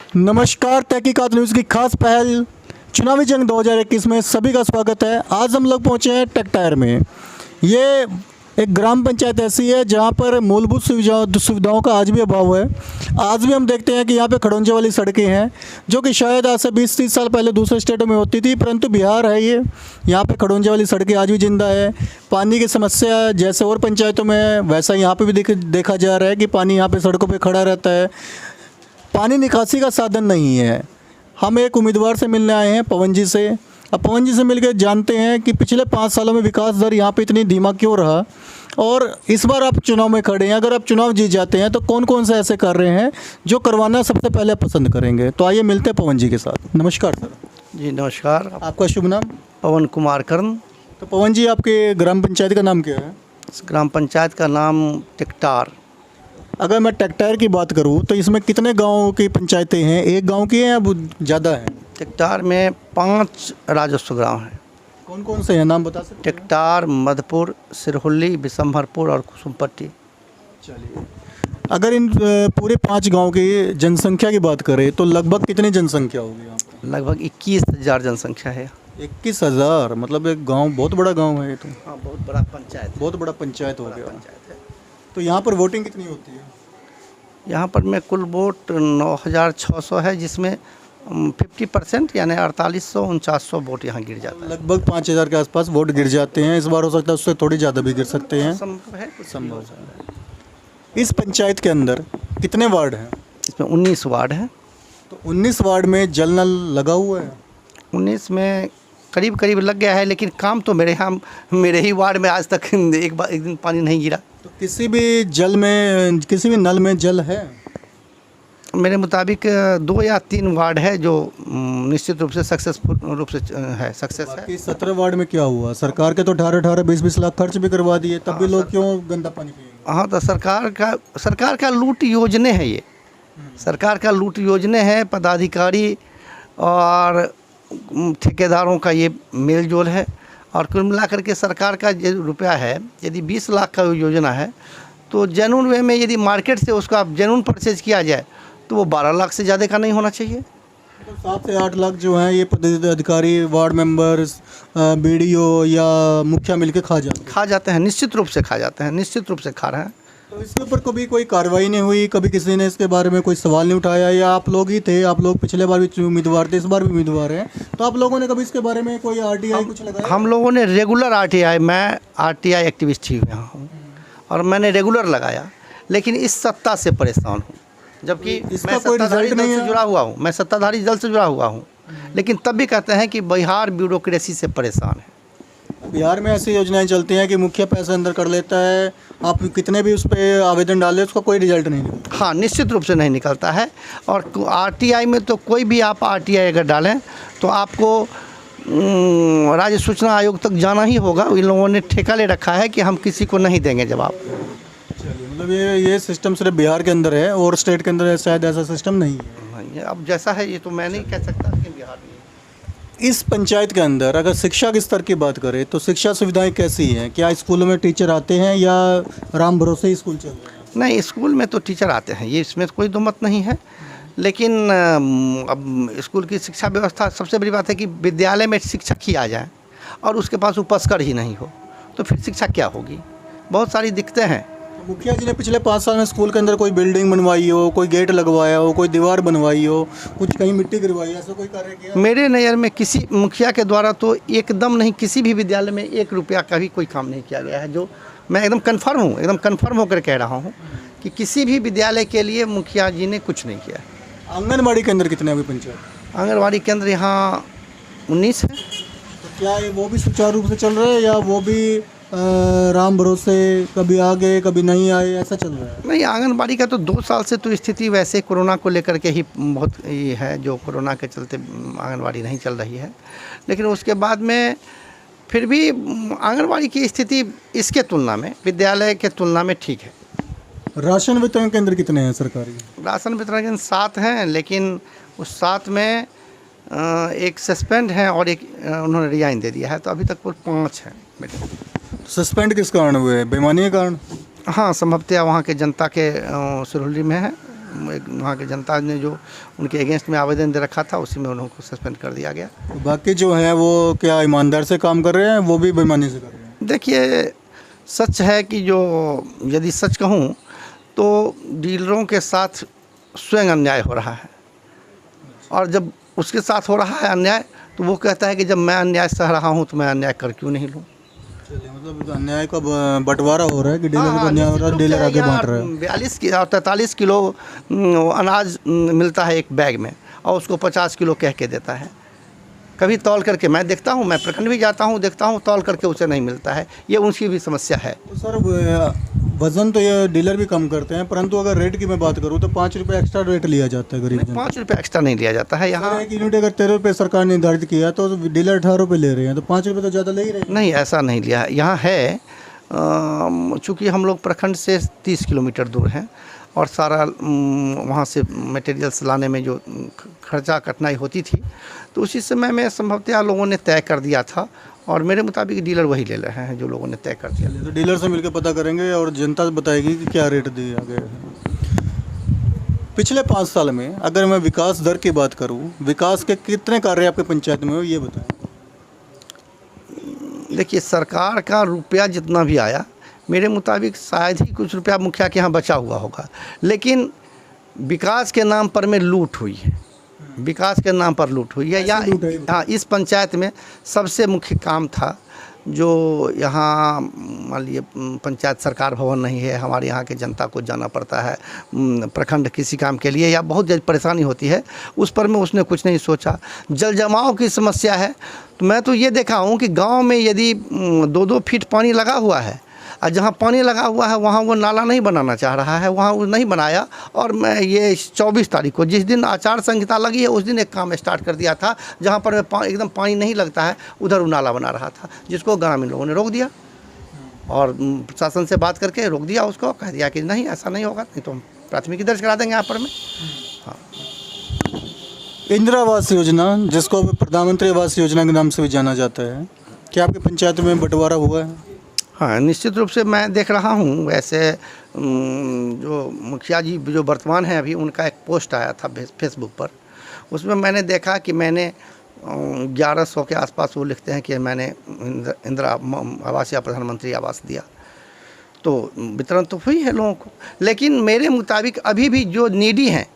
नमस्कार, तहकीकात न्यूज़ की खास पहल चुनावी जंग 2021 में सभी का स्वागत है। आज हम लोग पहुंचे हैं टकटायर में। ये एक ग्राम पंचायत ऐसी है जहां पर मूलभूत सुविधाओं का आज भी अभाव है। आज भी हम देखते हैं कि यहाँ पे खड़ंजे वाली सड़कें हैं, जो कि शायद आज से 20-30 साल पहले दूसरे स्टेटों में होती थी, परंतु बिहार है ये, यहाँ पे खड़ंजे वाली सड़कें आज भी जिंदा है। पानी की समस्या जैसे और पंचायतों में है, वैसा यहाँ पे भी देखा जा रहा है कि पानी यहाँ पे सड़कों पर खड़ा रहता है। पानी निकासी का साधन नहीं है। हम एक उम्मीदवार से मिलने आए हैं, पवन जी से। अब पवन जी से मिलकर जानते हैं कि पिछले 5 सालों में विकास दर यहाँ पे इतनी धीमा क्यों रहा, और इस बार आप चुनाव में खड़े हैं, अगर आप चुनाव जीत जाते हैं तो कौन कौन से ऐसे कर रहे हैं जो करवाना सबसे पहले पसंद करेंगे। तो आइए मिलते हैं पवन जी के साथ। नमस्कार सर। जी नमस्कार। आपका शुभ नाम? पवन कुमार कर्ण। तो पवन जी, आपके ग्राम पंचायत का नाम क्या है? इस ग्राम पंचायत का नाम टिकटार। अगर मैं टकटायर की बात करूँ तो इसमें कितने गाँव की पंचायतें हैं? एक गाँव की हैं या ज़्यादा है? टिकटार में 5 राजस्व ग्राम हैं। कौन कौन से हैं, नाम बता सकते हैं? टिकटार, मधुपुर, सिरहुल्ली, बिशंभरपुर और कुसुमपट्टी। चलिए, अगर इन पूरे 5 गांव की जनसंख्या की बात करें तो लगभग कितनी जनसंख्या होगी यहाँ पर? लगभग 21,000 जनसंख्या है। 21,000? मतलब एक गांव, बहुत बड़ा गांव है ये तो। हाँ, बहुत बड़ा पंचायत, बहुत बड़ा पंचायत हो गया। पंचायत है। तो यहाँ पर वोटिंग कितनी होती है? यहाँ पर में कुल वोट 9,600 है, जिसमें 50% यानी 4800-4900 वोट यहाँ गिर जाता है। लगभग 5,000 के आसपास वोट गिर जाते हैं। इस बार हो सकता है उससे थोड़ी ज़्यादा भी गिर सकते हैं। संभव है, कुछ संभव है। इस पंचायत के अंदर कितने वार्ड हैं? इसमें 19 वार्ड हैं। तो 19 वार्ड में जल नल लगा हुआ है? 19 में करीब करीब लग गया है, लेकिन काम तो मेरे ही वार्ड में आज तक एक दिन पानी नहीं गिरा। तो किसी भी नल में जल है? मेरे मुताबिक 2 या 3 वार्ड है जो निश्चित रूप से सक्सेसफुल रूप से है, सक्सेस है। बाकी 17 वार्ड में क्या हुआ? सरकार के तो 18-20 लाख खर्च भी करवा दिए, तब भी लोग क्यों गंदा पानी पिएंगे? हाँ, तो सरकार का लूट योजना है ये। सरकार का लूट योजना है, पदाधिकारी और ठेकेदारों का ये मेल जोल है। और कुल मिलाकर के सरकार का जो रुपया है, यदि 20 लाख का योजना है, तो जेन्युइन वे में यदि मार्केट से उसका जेन्युइन परचेज किया जाए तो वो 12 लाख से ज़्यादा का नहीं होना चाहिए। तो 7 से 8 लाख जो हैं ये पदाधिकारी, वार्ड मेंबर्स, बीडीओ या मुखिया मिलके खा जाते हैं, निश्चित रूप से खा जाते हैं, निश्चित रूप से खा रहे हैं। तो इसके ऊपर कभी कोई कार्रवाई नहीं हुई? कभी किसी ने इसके बारे में कोई सवाल नहीं उठाया? या आप लोग ही थे, आप लोग पिछले बार भी उम्मीदवार थे, इस बार भी उम्मीदवार हैं, तो आप लोगों ने कभी इसके बारे में कोई आरटीआई कुछ लगाया? हम लोगों ने रेगुलर आरटीआई, मैं आरटीआई एक्टिविस्ट ही यहाँ हूँ और मैंने रेगुलर लगाया, लेकिन इस सत्ता से परेशान हूँ। जबकि मैं सत्ताधारी दल से जुड़ा हुआ हूँ, सत्ताधारी दल से जुड़ा हुआ हूँ, लेकिन तब भी कहते हैं कि बिहार ब्यूरोक्रेसी से परेशान है। बिहार में ऐसी योजनाएं चलती हैं कि मुखिया पैसे अंदर कर लेता है, आप कितने भी उस पर आवेदन डालें उसका कोई रिजल्ट नहीं निकलता। हाँ, निश्चित रूप से नहीं निकलता है। और आरटीआई में तो कोई भी आप आरटीआई अगर डालें तो आपको राज्य सूचना आयोग तक जाना ही होगा। इन लोगों ने ठेका ले रखा है कि हम किसी को नहीं देंगे जवाब। चलिए, मतलब ये सिस्टम सिर्फ बिहार के अंदर है और स्टेट के अंदर शायद ऐसा सिस्टम नहीं है। अब जैसा है ये तो मैं नहीं कह सकता, लेकिन बिहार में इस पंचायत के अंदर अगर शिक्षा के स्तर की बात करें तो शिक्षा सुविधाएं कैसी हैं? क्या स्कूलों में टीचर आते हैं या राम भरोसे ही स्कूल चल रहे हैं? नहीं, स्कूल में तो टीचर आते हैं, ये इसमें कोई दो मत नहीं है। लेकिन अब स्कूल की शिक्षा व्यवस्था, सबसे बड़ी बात है कि विद्यालय में शिक्षक ही आ जाए और उसके पास उपस्कर ही नहीं हो तो फिर शिक्षा क्या होगी? बहुत सारी दिक्कतें हैं। मुखिया जी ने पिछले 5 साल में स्कूल के अंदर कोई बिल्डिंग बनवाई हो, कोई गेट लगवाया हो, कोई दीवार बनवाई हो, कुछ कहीं मिट्टी गिरवाई, ऐसा कोई कार्य किया? मेरे नज़र में किसी मुखिया के द्वारा तो एकदम नहीं, किसी भी विद्यालय में 1 रुपया का भी कोई काम नहीं किया गया है। जो मैं एकदम कन्फर्म हूँ, एकदम कन्फर्म होकर कह रहा हूँ कि किसी भी विद्यालय के लिए मुखिया जी ने कुछ नहीं किया है। आंगनबाड़ी केंद्र कितने अभी पंचायत? आंगनबाड़ी केंद्र यहाँ 19 है। तो क्या वो भी सुचारू रूप से चल रहे हैं या वो भी राम भरोसे कभी आ गए कभी नहीं आए, ऐसा चल रहा है? नहीं, आंगनबाड़ी का तो 2 साल से तो स्थिति वैसे कोरोना को लेकर के ही बहुत ये है, जो कोरोना के चलते आंगनबाड़ी नहीं चल रही है। लेकिन उसके बाद में फिर भी आंगनबाड़ी की स्थिति इसके तुलना में, विद्यालय के तुलना में ठीक है। राशन वितरण केंद्र कितने हैं सरकारी? राशन वितरण केंद्र 7 हैं, लेकिन उस 7 में एक सस्पेंड है और एक उन्होंने रिजाइन दे दिया है, तो अभी तक कुल 5 हैं। सस्पेंड किस कारण हुए? बेईमानी के कारण? हाँ, संभवतः वहाँ के जनता के सिरहुल्ली में है, वहाँ की जनता ने जो उनके अगेंस्ट में आवेदन दे रखा था उसी में उनको सस्पेंड कर दिया गया। बाकी जो है वो क्या ईमानदार से काम कर रहे हैं, वो भी बेईमानी से कर रहे हैं? देखिए, सच है कि जो यदि सच कहूँ तो डीलरों के साथ स्वयं अन्याय हो रहा है, और जब उसके साथ हो रहा है अन्याय तो वो कहता है कि जब मैं अन्याय सह रहा हूँ तो मैं अन्याय कर क्यों नहीं लूँ। चलिए, मतलब अन्याय का बंटवारा हो रहा है कि डीलर को अन्याय हो रहा है, डीलर आगे बांट रहा है। 42 और 43 किलो अनाज मिलता है एक बैग में, और उसको 50 किलो कह के देता है। कभी तौल करके मैं देखता हूँ, मैं प्रखंड भी जाता हूँ, देखता हूँ तौल करके उसे नहीं मिलता है। ये उनकी भी समस्या है। तो सर वज़न तो ये डीलर भी कम करते हैं, परंतु अगर रेट की मैं बात करूँ तो 5 रुपये एक्स्ट्रा रेट लिया जाता है गरीब जनता। 5 रुपये एक्स्ट्रा नहीं लिया जाता है यहाँ। एक यूनिट अगर 13 रुपये सरकार ने निर्धारित किया तो डीलर 18 रुपये ले रहे हैं, तो 5 रुपये तो ज़्यादा ले ही रहे हैं। नहीं, ऐसा नहीं लिया है। यहाँ है चूँकि हम लोग प्रखंड से 30 किलोमीटर दूर हैं, और सारा वहाँ से मटेरियल्स लाने में जो खर्चा कठिनाई होती थी, तो उसी समय में संभवतः लोगों ने तय कर दिया था, और मेरे मुताबिक डीलर वही ले रहे हैं जो लोगों ने तय कर दिया। तो डीलर से मिलकर पता करेंगे और जनता बताएगी कि क्या रेट दिया गया है। पिछले 5 साल में अगर मैं विकास दर की बात करूं, विकास के कितने कार्य आपके पंचायत में हो, ये बताएं। देखिए, सरकार का रुपया जितना भी आया, मेरे मुताबिक शायद ही कुछ रुपया मुखिया के यहाँ बचा हुआ होगा, लेकिन विकास के नाम पर में लूट हुई है। विकास के नाम पर लूट हुई है। या हाँ, इस पंचायत में सबसे मुख्य काम था जो यहाँ मान लीजिए पंचायत सरकार भवन नहीं है, हमारे यहाँ के जनता को जाना पड़ता है प्रखंड किसी काम के लिए, या बहुत ज़्यादा परेशानी होती है, उस पर में उसने कुछ नहीं सोचा। जल जमाव की समस्या है, तो मैं तो ये देखा हूँ कि गांव में यदि 2-2 फीट पानी लगा हुआ है, और जहाँ पानी लगा हुआ है वहाँ वो नाला नहीं बनाना चाह रहा है, वहाँ वो नहीं बनाया। और मैं ये 24 तारीख को, जिस दिन आचार संहिता लगी है, उस दिन एक काम स्टार्ट कर दिया था जहाँ पर एकदम पानी नहीं लगता है, उधर वो नाला बना रहा था, जिसको ग्रामीण लोगों ने रोक दिया, और प्रशासन से बात करके रोक दिया उसको, कह दिया कि नहीं ऐसा नहीं होगा, नहीं तो हम प्राथमिकी दर्ज करा देंगे यहाँ पर में। हाँ, इंदिरा आवास योजना, जिसको प्रधानमंत्री आवास योजना के नाम से भी जाना जाता है, क्या आपकी पंचायत में बंटवारा हुआ है? हाँ, निश्चित रूप से मैं देख रहा हूँ। वैसे जो मुखिया जी जो वर्तमान हैं अभी, उनका एक पोस्ट आया था फेसबुक पर, उसमें मैंने देखा कि मैंने 1100 के आसपास वो लिखते हैं कि मैंने इंदिरा आवास या प्रधानमंत्री आवास दिया, तो वितरण तो हुई है लोगों को, लेकिन मेरे मुताबिक अभी भी जो नीडी हैं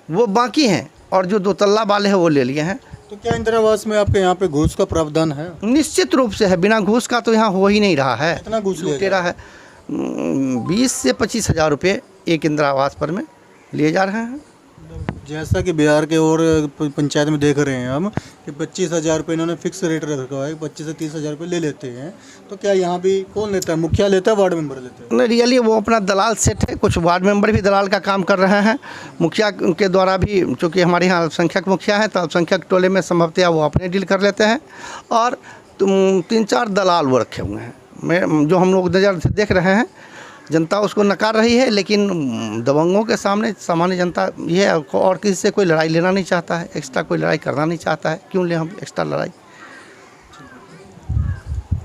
वो बाकी हैं, और जो 2 तल्ला वाले हैं वो ले लिए हैं। तो क्या इंदिरा आवास में आपके यहाँ पे घूस का प्रावधान है? निश्चित रूप से है, बिना घूस का तो यहाँ हो ही नहीं रहा है। कितना घूस लुटेरा है। 20 से 25 हज़ार रुपये एक इंदिरा आवास पर में लिए जा रहे हैं। जैसा कि बिहार के और पंचायत में देख रहे हैं हम कि 25,000 रुपये इन्होंने फिक्स रेट रखा है, 25 से 30,000 रुपये ले लेते हैं, तो क्या यहाँ भी कौन लेता है? मुखिया लेता है, वार्ड मेंबर लेते हैं? नहीं, रियली वो अपना दलाल सेट है, कुछ वार्ड मेंबर भी दलाल का काम कर रहे हैं। मुखिया के द्वारा भी, चूँकि हमारे यहाँ अल्पसंख्यक मुखिया है, तो अल्पसंख्यक टोले में संभवतः वो अपने डील कर लेते हैं, और 3-4 दलाल वो रखे हुए हैं। मैं जो हम लोग नज़र से देख रहे हैं, जनता उसको नकार रही है, लेकिन दबंगों के सामने सामान्य जनता ये है, और किसी से कोई लड़ाई लेना नहीं चाहता है, एक्स्ट्रा कोई लड़ाई करना नहीं चाहता है। क्यों ले हम एक्स्ट्रा लड़ाई?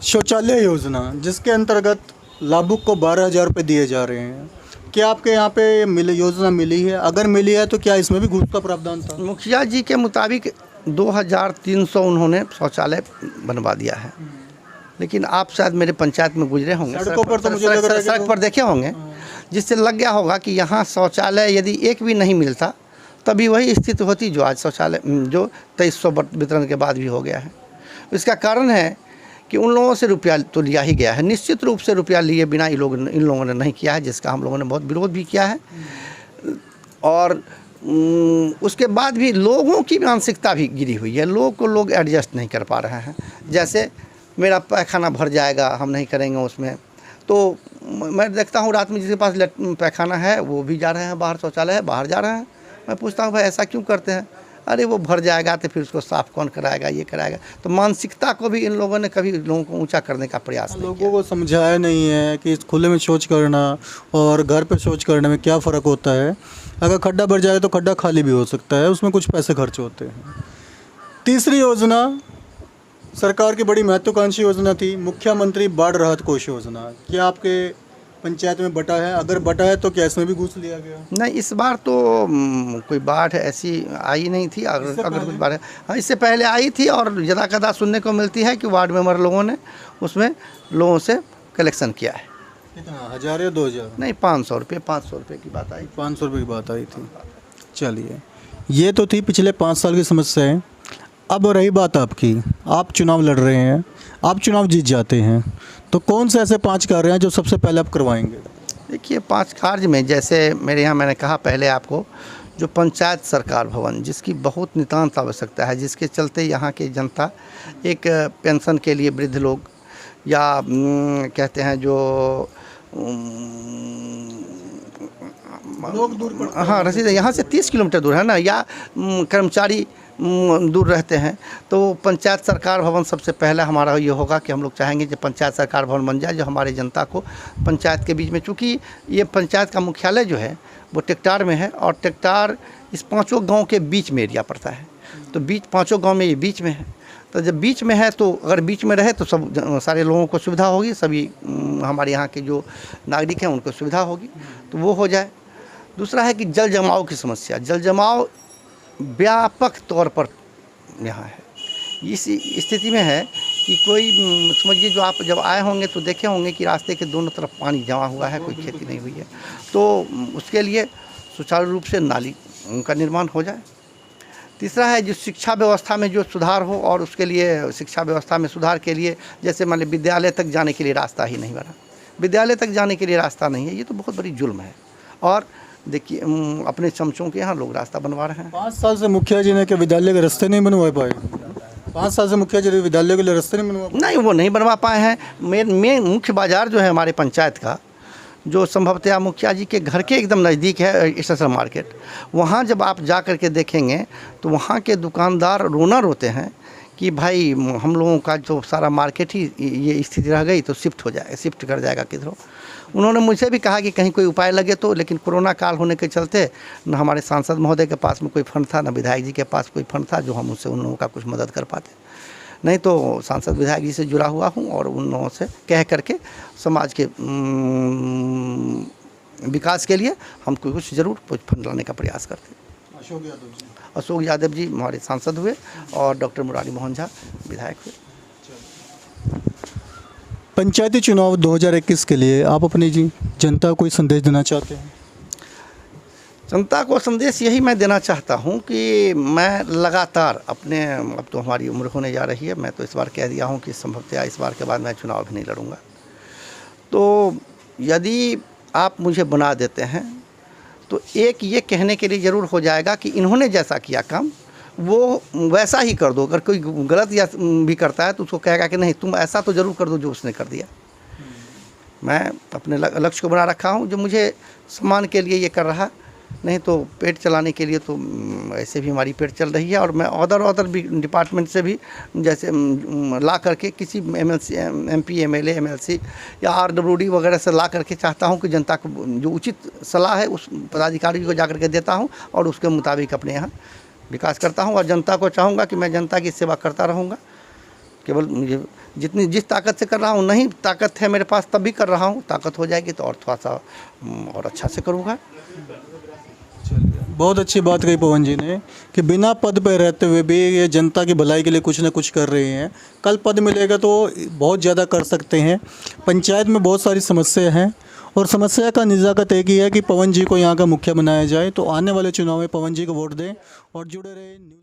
शौचालय योजना, जिसके अंतर्गत लाभुक को 12,000 रुपये दिए जा रहे हैं, क्या आपके यहाँ पे योजना मिली है? अगर मिली है तो क्या इसमें भी घूस का प्रावधान था? मुखिया जी के मुताबिक 2300 उन्होंने शौचालय बनवा दिया है, लेकिन आप शायद मेरे पंचायत में गुजरे होंगे, सड़कों पर तो मुझे लग रहा है सड़क पर देखे होंगे, जिससे लग गया होगा कि यहाँ शौचालय यदि एक भी नहीं मिलता तभी वही स्थिति होती जो आज शौचालय जो 2300 वितरण के बाद भी हो गया है। इसका कारण है कि उन लोगों से रुपया तो लिया ही गया है, निश्चित रूप से रुपया लिए बिना इन लोगों ने नहीं किया है, जिसका हम लोगों ने बहुत विरोध भी किया है। और उसके बाद भी लोगों की मानसिकता भी गिरी हुई है, लोग एडजस्ट नहीं कर पा रहे हैं। जैसे मेरा पैखाना भर जाएगा, हम नहीं करेंगे उसमें, तो मैं देखता हूँ रात में जिसके पास पैखाना है वो भी जा रहे हैं बाहर, शौचालय है बाहर जा रहे हैं। मैं पूछता हूँ भाई ऐसा क्यों करते हैं? अरे वो भर जाएगा तो फिर उसको साफ़ कौन कराएगा, ये कराएगा। तो मानसिकता को भी इन लोगों ने कभी लोगों को ऊंचा करने का प्रयास नहीं किया। लोगों को समझाया नहीं है कि इस खुले में शौच करना और घर पे शौच करने में क्या फ़र्क होता है। अगर खड्डा भर जाए तो खड्डा खाली भी हो सकता है, उसमें कुछ पैसे खर्च होते हैं। तीसरी योजना सरकार की बड़ी महत्वाकांक्षी योजना थी, मुख्यमंत्री बाढ़ राहत कोष योजना। क्या आपके पंचायत में बटा है, अगर बटा है तो क्या इसमें भी घूस लिया गया? नहीं, इस बार तो कोई बाढ़ ऐसी आई नहीं थी। अगर कुछ बाढ़, हाँ, इससे पहले आई थी और ज़्यादा कदा सुनने को मिलती है कि वार्ड मेंबर लोगों ने उसमें लोगों से कलेक्शन किया है। कितना, 1000 या 2000? नहीं, 500 रुपये, 500 रुपये की बात आई। 500 रुपये की बात आई थी। चलिए, ये तो थी पिछले 5 साल की समस्याएं। अब रही बात आपकी, आप चुनाव लड़ रहे हैं, आप चुनाव जीत जाते हैं, तो कौन से ऐसे 5 कार्य हैं जो सबसे पहले आप करवाएंगे? देखिए, 5 कार्य में जैसे मेरे यहाँ मैंने कहा पहले आपको, जो पंचायत सरकार भवन जिसकी बहुत नितांत आवश्यकता है, जिसके चलते यहाँ की जनता एक पेंशन के लिए वृद्ध लोग या कहते हैं जो लोग दूर पड़ते हैं। हाँ, रसीद यहाँ से 30 किलोमीटर दूर है ना, या कर्मचारी दूर रहते हैं, तो पंचायत सरकार भवन सबसे पहला हमारा ये होगा कि हम लोग चाहेंगे कि पंचायत सरकार भवन बन जाए, जो हमारे जनता को पंचायत के बीच में, चूँकि ये पंचायत का मुख्यालय जो है वो टेक्टार में है और टेक्टार इस 5 गांव के बीच में एरिया पड़ता है, तो बीच 5 गांव में ये बीच में है। तो जब बीच में है तो अगर बीच में रहे तो सब सारे लोगों को सुविधा होगी, सभी हमारे यहाँ के जो नागरिक हैं उनको सुविधा होगी, तो वो हो जाए। दूसरा है कि जल जमाव की समस्या, जल जमाव व्यापक तौर पर यहाँ है। इस स्थिति में है कि कोई समझिए, जो आप जब आए होंगे तो देखे होंगे कि रास्ते के दोनों तरफ पानी जमा हुआ है, कोई खेती नहीं हुई है, तो उसके लिए सुचारू रूप से नाली का निर्माण हो जाए। तीसरा है जो शिक्षा व्यवस्था में जो सुधार हो, और उसके लिए शिक्षा व्यवस्था में सुधार के लिए जैसे मान लीजिए विद्यालय तक जाने के लिए रास्ता ही नहीं बना, विद्यालय तक जाने के लिए रास्ता नहीं है, ये तो बहुत बड़ी जुल्म है। और देखिए, अपने चमचों के यहाँ लोग रास्ता बनवा रहे हैं। 5 साल से मुखिया जी ने कि विद्यालय के रास्ते नहीं बनवा पाए? 5 साल से मुखिया जी विद्यालय के लिए रास्ते नहीं बनवा पाए? नहीं, वो नहीं बनवा पाए हैं। मेन मुख्य बाज़ार जो है हमारे पंचायत का, जो संभवतः मुखिया जी के घर के एकदम नज़दीक है स्टेशन मार्केट, वहाँ जब आप जा कर के देखेंगे तो वहाँ के दुकानदार रोना रोते हैं कि भाई हम लोगों का जो सारा मार्केट ही ये स्थिति रह गई, तो शिफ्ट कर जाएगा किधरों। उन्होंने मुझसे भी कहा कि कहीं कोई उपाय लगे तो, लेकिन कोरोना काल होने के चलते न हमारे सांसद महोदय के पास में कोई फंड था, न विधायक जी के पास कोई फंड था जो हम उससे उन लोगों का कुछ मदद कर पाते। नहीं तो सांसद विधायक जी से जुड़ा हुआ हूँ और उन लोगों से कह करके समाज के विकास के लिए हम कुछ ज़रूर कुछ फंड लाने का प्रयास करते हैं। अशोक यादव जी हमारे सांसद हुए और डॉक्टर मुरारी मोहन झा विधायक हुए। पंचायती चुनाव 2021 के लिए आप अपनी जनता को कोई संदेश देना चाहते हैं? जनता को संदेश यही मैं देना चाहता हूँ कि मैं लगातार अपने, अब तो हमारी उम्र होने जा रही है, मैं तो इस बार कह दिया हूँ कि संभवतः इस बार के बाद मैं चुनाव भी नहीं लड़ूंगा। तो यदि आप मुझे बना देते हैं तो एक ये कहने के लिए ज़रूर हो जाएगा कि इन्होंने जैसा किया काम वो वैसा ही कर दो। अगर कोई गलत या भी करता है तो उसको कहेगा कि नहीं तुम ऐसा तो ज़रूर कर दो जो उसने कर दिया। मैं अपने लक्ष्य को बना रखा हूँ, जो मुझे सम्मान के लिए ये कर रहा, नहीं तो पेट चलाने के लिए तो ऐसे भी हमारी पेट चल रही है। और मैं अदर भी डिपार्टमेंट से भी जैसे ला करके किसी MLC MP MLA MLC या RWD वगैरह से ला करके चाहता हूं कि जनता को जो उचित सलाह है उस पदाधिकारी को जा करके देता हूं और उसके मुताबिक अपने यहाँ विकास करता हूं। और जनता को चाहूँगा कि मैं जनता की सेवा करता रहूँगा। केवल मुझे जिस ताकत से कर रहा हूँ, नहीं ताकत है मेरे पास तब भी कर रहा हूँ, ताकत हो जाएगी तो और थोड़ा सा और अच्छा से करूँगा। बहुत अच्छी बात कही पवन जी ने कि बिना पद पर रहते हुए भी ये जनता की भलाई के लिए कुछ ना कुछ कर रहे हैं। कल पद मिलेगा तो बहुत ज़्यादा कर सकते हैं। पंचायत में बहुत सारी समस्या हैं और समस्या का निज़ाकत एक ही है कि पवन जी को यहाँ का मुखिया बनाया जाए। तो आने वाले चुनाव में पवन जी को वोट दें और जुड़े रहे न्यूज़।